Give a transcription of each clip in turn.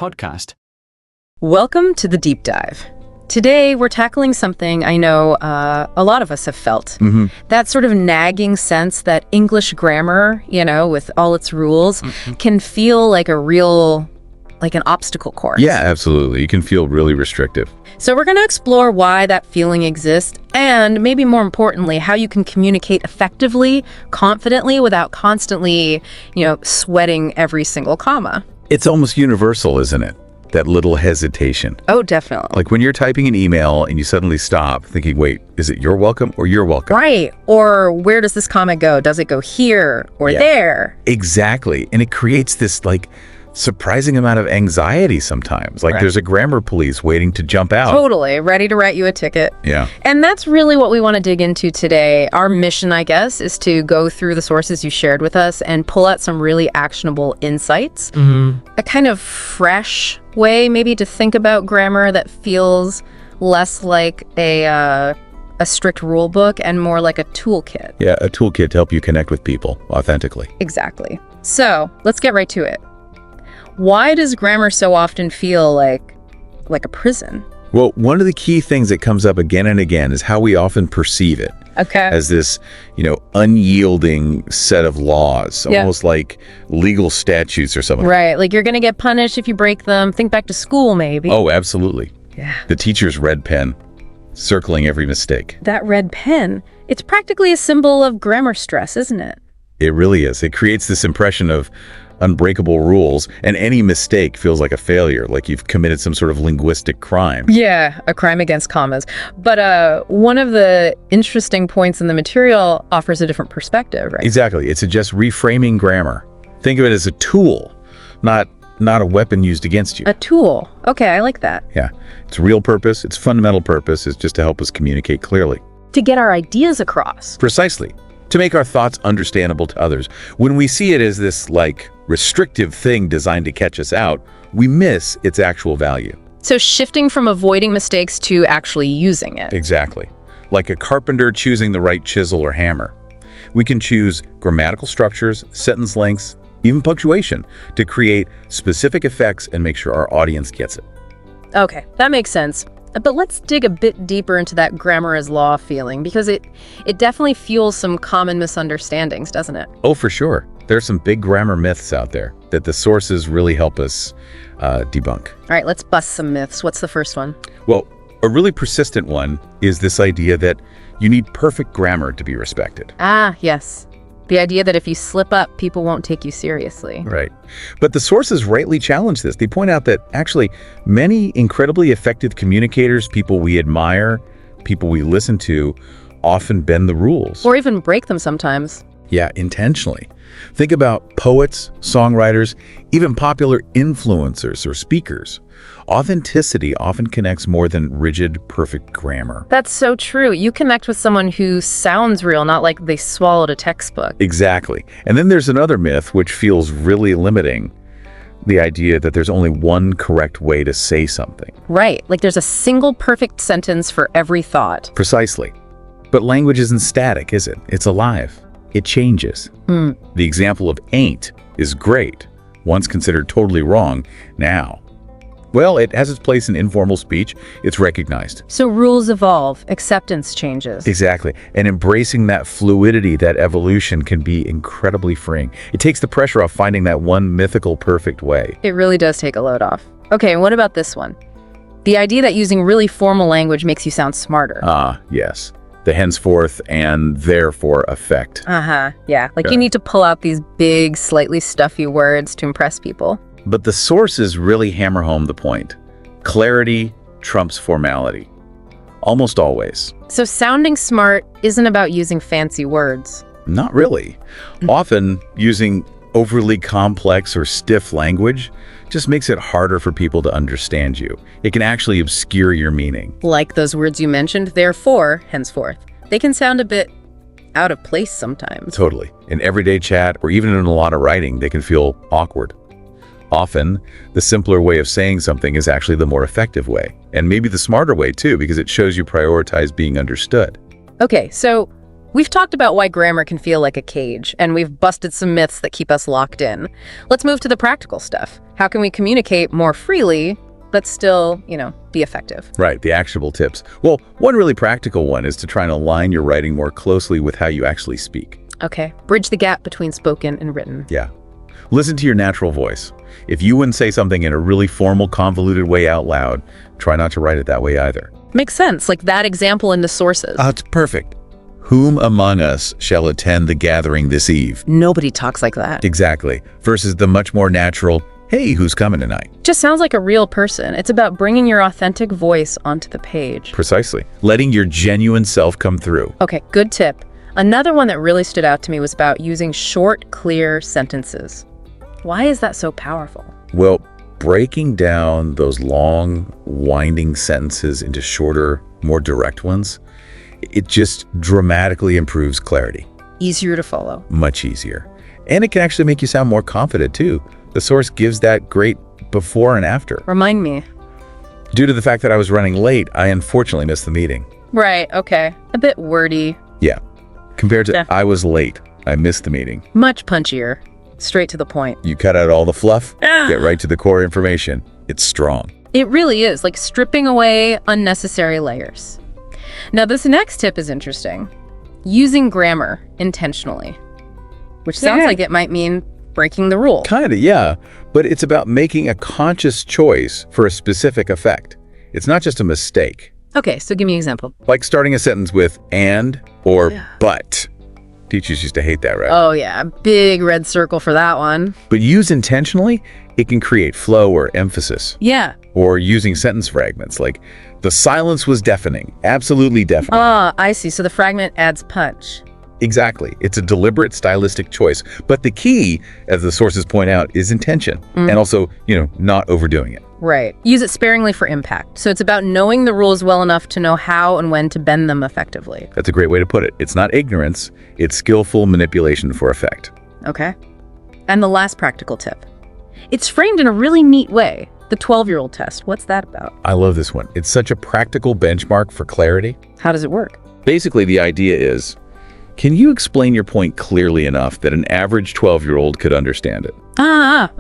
podcast. Welcome to the deep dive. Today, we're tackling something I know a lot of us have felt. That sort of nagging sense that English grammar, with all its rules, can feel like an obstacle course. Yeah, absolutely. You can feel really restrictive. So we're going to explore why that feeling exists and, maybe more importantly, how you can communicate effectively, confidently, without constantly, sweating every single comma. It's almost universal, isn't it? That little hesitation. Oh, definitely. Like when you're typing an email and you suddenly stop thinking, wait, is it you're welcome or you're welcome? Right. Or where does this comma go? Does it go here or there? Exactly. And it creates this surprising amount of anxiety sometimes. There's a grammar police waiting to jump out. Totally. Ready to write you a ticket. Yeah. And that's really what we want to dig into today. Our mission, I guess, is to go through the sources you shared with us and pull out some really actionable insights. A kind of fresh way maybe to think about grammar that feels less like a strict rule book and more like a toolkit. Yeah, a toolkit to help you connect with people authentically. Exactly. So let's get right to it. Why does grammar so often feel like a prison? Well, one of the key things that comes up again and again is how we often perceive it. Okay. As this, unyielding set of laws, almost like legal statutes or something. Right, like you're going to get punished if you break them. Think back to school, maybe. Oh, absolutely. Yeah. The teacher's red pen, circling every mistake. That red pen, it's practically a symbol of grammar stress, isn't it? It really is. It creates this impression of unbreakable rules, and any mistake feels like a failure, like you've committed some sort of linguistic crime. Yeah, a crime against commas. But one of the interesting points in the material offers a different perspective, right? Exactly. It suggests reframing grammar. Think of it as a tool, not a weapon used against you. A tool. Okay, I like that. Yeah. Its real purpose, its fundamental purpose is just to help us communicate clearly. To get our ideas across. Precisely. To make our thoughts understandable to others. When we see it as this restrictive thing designed to catch us out, we miss its actual value. So shifting from avoiding mistakes to actually using it. Exactly. Like a carpenter choosing the right chisel or hammer. We can choose grammatical structures, sentence lengths, even punctuation to create specific effects and make sure our audience gets it. Okay, that makes sense. But let's dig a bit deeper into that grammar is law feeling, because it definitely fuels some common misunderstandings, doesn't it? Oh, for sure. There's some big grammar myths out there that the sources really help us debunk. All right, let's bust some myths. What's the first one? Well, a really persistent one is this idea that you need perfect grammar to be respected. Ah, yes. The idea that if you slip up, people won't take you seriously. Right. But the sources rightly challenge this. They point out that actually many incredibly effective communicators, people we admire, people we listen to, often bend the rules. Or even break them sometimes. Yeah, intentionally. Think about poets, songwriters, even popular influencers or speakers. Authenticity often connects more than rigid, perfect grammar. That's so true. You connect with someone who sounds real, not like they swallowed a textbook. Exactly. And then there's another myth which feels really limiting. The idea that there's only one correct way to say something. Right. Like there's a single perfect sentence for every thought. Precisely. But language isn't static, is it? It's alive. It changes. The example of ain't is great. Once considered totally wrong, now. Well, it has its place in informal speech. It's recognized. So rules evolve, acceptance changes. Exactly. And embracing that fluidity, that evolution can be incredibly freeing. It takes the pressure off finding that one mythical perfect way. It really does take a load off. Okay, what about this one? The idea that using really formal language makes you sound smarter. Ah, yes. The henceforth and therefore effect. Yeah. Like you need to pull out these big, slightly stuffy words to impress people. But the sources really hammer home the point. Clarity trumps formality. Almost always. So sounding smart isn't about using fancy words. Not really. Often using overly complex or stiff language just makes it harder for people to understand you. It can actually obscure your meaning. Like those words you mentioned, therefore, henceforth. They can sound a bit out of place sometimes. Totally. In everyday chat or even in a lot of writing, they can feel awkward. Often, the simpler way of saying something is actually the more effective way. And maybe the smarter way too, because it shows you prioritize being understood. Okay, so We've talked about why grammar can feel like a cage, and we've busted some myths that keep us locked in. Let's move to the practical stuff. How can we communicate more freely, but still, be effective? Right, the actionable tips. Well, one really practical one is to try and align your writing more closely with how you actually speak. Okay, bridge the gap between spoken and written. Yeah. Listen to your natural voice. If you wouldn't say something in a really formal, convoluted way out loud, try not to write it that way either. Makes sense, like that example in the sources. It's perfect. Whom among us shall attend the gathering this eve? Nobody talks like that. Exactly. Versus the much more natural, hey, who's coming tonight? Just sounds like a real person. It's about bringing your authentic voice onto the page. Precisely. Letting your genuine self come through. Okay, good tip. Another one that really stood out to me was about using short, clear sentences. Why is that so powerful? Well, breaking down those long, winding sentences into shorter, more direct ones, it just dramatically improves clarity. Easier to follow. Much easier. And it can actually make you sound more confident, too. The source gives that great before and after. Remind me. Due to the fact that I was running late, I unfortunately missed the meeting. Right, okay. A bit wordy. Yeah. Compared to Yeah. I was late, I missed the meeting. Much punchier. Straight to the point. You cut out all the fluff, get right to the core information. It's strong. It really is, like stripping away unnecessary layers. Now, this next tip is interesting. Using grammar intentionally, which sounds like it might mean breaking the rule. Kinda, yeah. But it's about making a conscious choice for a specific effect. It's not just a mistake. Okay, so give me an example. Like starting a sentence with and or but. Teachers used to hate that, right? Oh yeah, big red circle for that one. But used intentionally, it can create flow or emphasis. Yeah. Or using sentence fragments like, the silence was deafening, absolutely deafening. I see. So the fragment adds punch. Exactly. It's a deliberate stylistic choice. But the key, as the sources point out, is intention. And also, not overdoing it. Right. Use it sparingly for impact. So it's about knowing the rules well enough to know how and when to bend them effectively. That's a great way to put it. It's not ignorance, it's skillful manipulation for effect. Okay. And the last practical tip. It's framed in a really neat way. The 12-year-old test. What's that about? I love this one. It's such a practical benchmark for clarity. How does it work? Basically, the idea is, can you explain your point clearly enough that an average 12-year-old could understand it?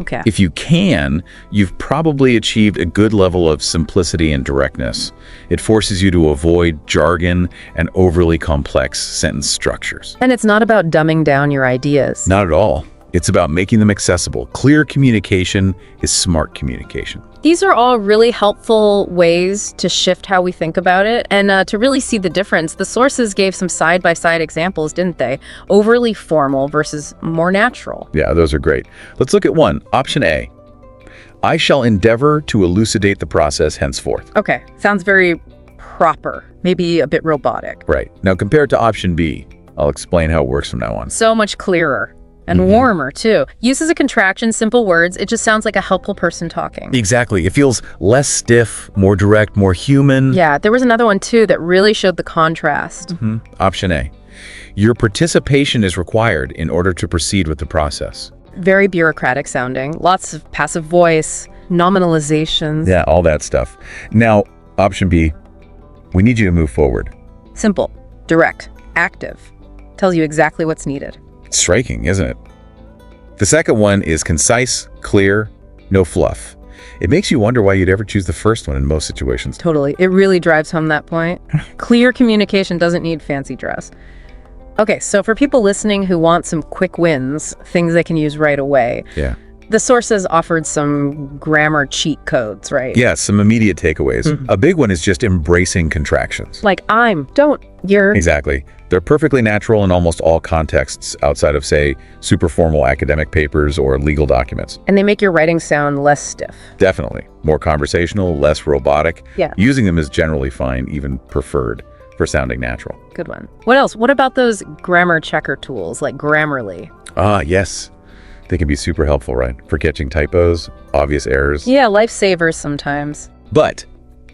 Okay. If you can, you've probably achieved a good level of simplicity and directness. It forces you to avoid jargon and overly complex sentence structures. And it's not about dumbing down your ideas. Not at all. It's about making them accessible. Clear communication is smart communication. These are all really helpful ways to shift how we think about it and to really see the difference. The sources gave some side-by-side examples, didn't they? Overly formal versus more natural. Yeah, those are great. Let's look at one. Option A. I shall endeavor to elucidate the process henceforth. Okay, sounds very proper, maybe a bit robotic. Right. Now compared to option B, I'll explain how it works from now on. So much clearer. And warmer, too. Used as a contraction, simple words, it just sounds like a helpful person talking. Exactly. It feels less stiff, more direct, more human. Yeah, there was another one, too, that really showed the contrast. Option A. Your participation is required in order to proceed with the process. Very bureaucratic sounding. Lots of passive voice, nominalizations. Yeah, all that stuff. Now, option B. We need you to move forward. Simple, direct, active. Tells you exactly what's needed. Striking, isn't it? The second one is concise, clear, no fluff. It makes you wonder why you'd ever choose the first one in most situations. Totally. It really drives home that point. Clear communication doesn't need fancy dress. Okay, so for people listening who want some quick wins, things they can use right away, Yeah. the sources offered some grammar cheat codes, right? Yeah, some immediate takeaways. A big one is just embracing contractions. Like don't, you're. Exactly. They're perfectly natural in almost all contexts outside of, say, super formal academic papers or legal documents. And they make your writing sound less stiff. Definitely. More conversational, less robotic. Yeah. Using them is generally fine, even preferred, for sounding natural. Good one. What else? What about those grammar checker tools like Grammarly? Yes. They can be super helpful, right? For catching typos, obvious errors. Yeah, lifesavers sometimes. But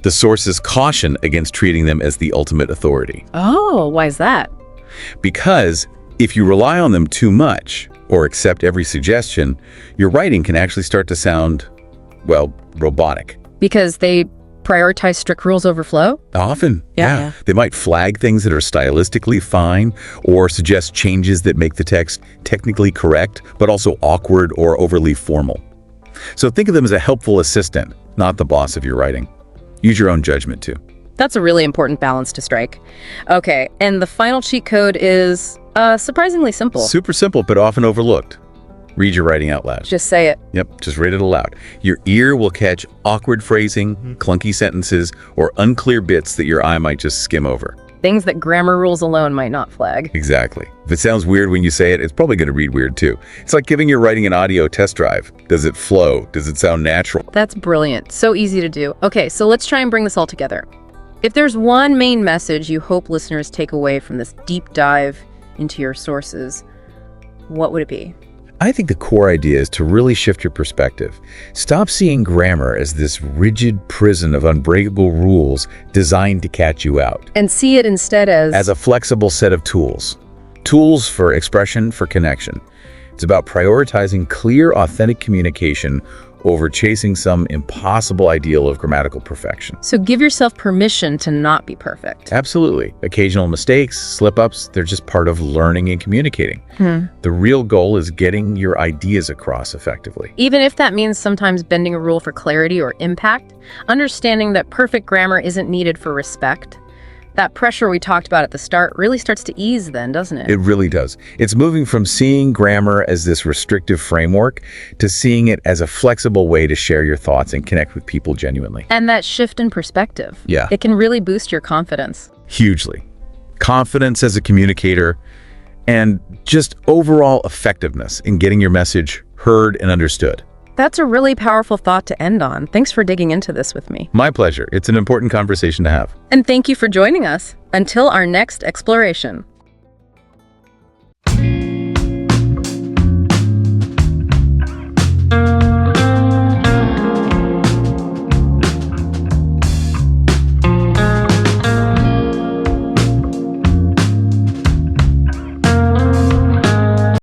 the sources caution against treating them as the ultimate authority. Oh, why is that? Because if you rely on them too much or accept every suggestion, your writing can actually start to sound, well, robotic. Because they prioritize strict rules over flow? Often, Yeah. They might flag things that are stylistically fine or suggest changes that make the text technically correct, but also awkward or overly formal. So think of them as a helpful assistant, not the boss of your writing. Use your own judgment too. That's a really important balance to strike. Okay, and the final cheat code is surprisingly simple. Super simple, but often overlooked. Read your writing out loud. Just say it. Yep, just read it aloud. Your ear will catch awkward phrasing, clunky sentences, or unclear bits that your eye might just skim over. Things that grammar rules alone might not flag. Exactly. If it sounds weird when you say it, it's probably going to read weird too. It's like giving your writing an audio test drive. Does it flow? Does it sound natural? That's brilliant. So easy to do. Okay, so let's try and bring this all together. If there's one main message you hope listeners take away from this deep dive into your sources, what would it be? I think the core idea is to really shift your perspective. Stop seeing grammar as this rigid prison of unbreakable rules designed to catch you out. And see it instead as a flexible set of tools. Tools for expression, for connection. It's about prioritizing clear, authentic communication over chasing some impossible ideal of grammatical perfection. So give yourself permission to not be perfect. Absolutely. Occasional mistakes, slip-ups, they're just part of learning and communicating. The real goal is getting your ideas across effectively. Even if that means sometimes bending a rule for clarity or impact, understanding that perfect grammar isn't needed for respect. That pressure we talked about at the start really starts to ease then, doesn't it? It really does. It's moving from seeing grammar as this restrictive framework to seeing it as a flexible way to share your thoughts and connect with people genuinely. And that shift in perspective. Yeah. It can really boost your confidence. Hugely. Confidence as a communicator and just overall effectiveness in getting your message heard and understood. That's a really powerful thought to end on. Thanks for digging into this with me. My pleasure. It's an important conversation to have. And thank you for joining us. Until our next exploration.